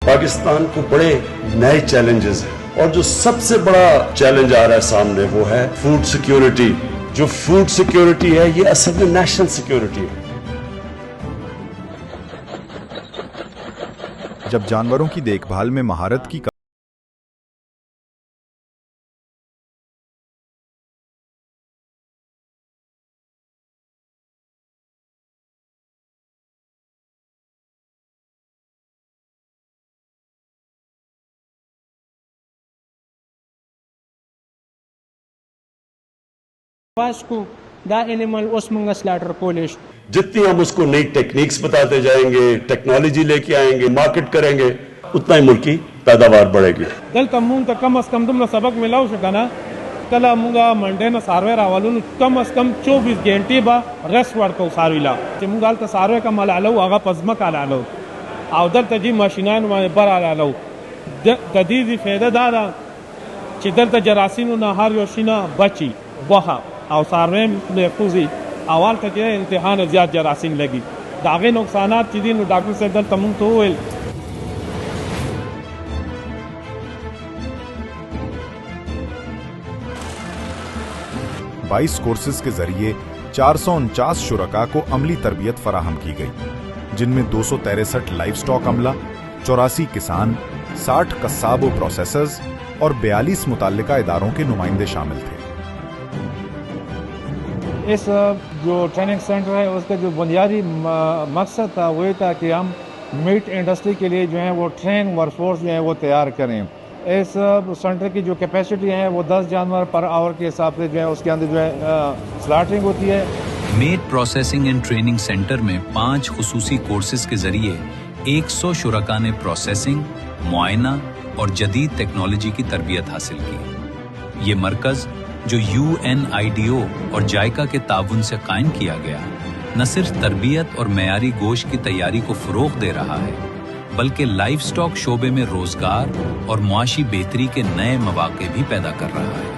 पाकिस्तान को बड़े नए चैलेंजेस हैं और जो सबसे बड़ा चैलेंज आ रहा है सामने वो है फूड सिक्योरिटी। जो फूड सिक्योरिटी है ये असल में नेशनल सिक्योरिटी है। जब जानवरों की देखभाल में महारत की दा एनिमल उस मंगा स्लैटर कोलिश जितनी हम उसको नई टेक्निक्स बताते जाएंगे, टेक्नोलॉजी लेके आएंगे, मार्केट करेंगे, उतना ही मुल्क की पैदावार बढ़ेगी। दल तमून तो कम अज कम तुमने सबक मिलाओ शकना कला मुंगा मंडे न सार्वे रावलुन कम अज कम 24 घंटे बा रेस्ट वर्को सारविला मुंगाल तो सार्वे का मल आलो आगा पजमा का आलो आवदल तजी मशीनान में बर आलो तदीजी फायदा दादा चिदल त जरासीन न हर योशिना बची वहा और सार्वे महफूजी अवाल तक इम्तिहान ज्यादा जरासीन लगी दागे नुकसानात चीज़ें डॉक्टर से दल तमुम तो 22 कोर्सेज के जरिए 449 शुरका को अमली तरबियत फराहम की गई, जिनमें 263 लाइव स्टॉक अमला, 84 किसान, 60 कस्साब व प्रोसेसर्स और 42 मुतल्लिका इदारों के नुमाइंदे शामिल थे। इस जो ट्रेनिंग सेंटर है उसका जो बुनियादी मकसद था वही था कि हम मीट इंडस्ट्री के लिए जो है वो ट्रेन वर्कफोर्स जो है वो तैयार करें। इस सेंटर की जो कैपेसिटी है वो 10 जानवर पर आवर के हिसाब से जो है उसके अंदर जो है स्लॉटरिंग होती है। Meat processing and training centre में 5 खुसूसी कोर्सेज के जरिए 100 शुरका ने प्रोसेसिंग, मुआयना और जदीद टेक्नोलॉजी की तरबियत हासिल की। ये मरकज जो UNIDO और जायका के ताउन से कायम किया गया, न सिर्फ तरबियत और मयारी गोश्त की तैयारी को फरोग दे रहा है, बल्कि लाइव स्टॉक शोबे में रोजगार और मुआशी बेहतरी के नए मौके भी पैदा कर रहा है।